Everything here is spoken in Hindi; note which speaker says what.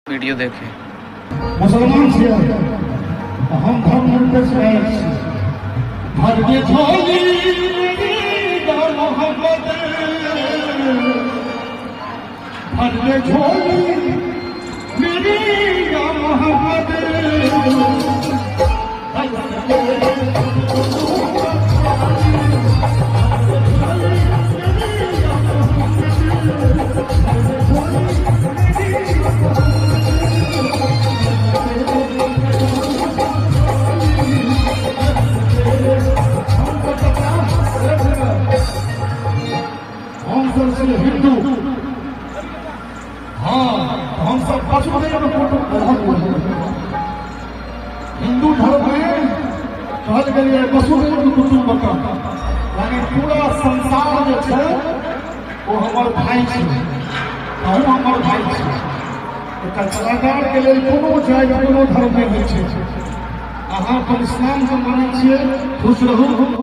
Speaker 1: वीडियो देखे
Speaker 2: मुसलमान से हम धर्म निरपेक्ष हिंदू। हाँ, हम सब हिंदू धर्म में कहल गई वसुदेव कुटुंबकम, यानी पूरा संसार जो है वो हमार भाई है, हमार भाई है। कलाकार के लिए कोनो जाएगा कोनो धर्म में नहीं है। अहाँ पर इस्लाम के माने खुश रहू।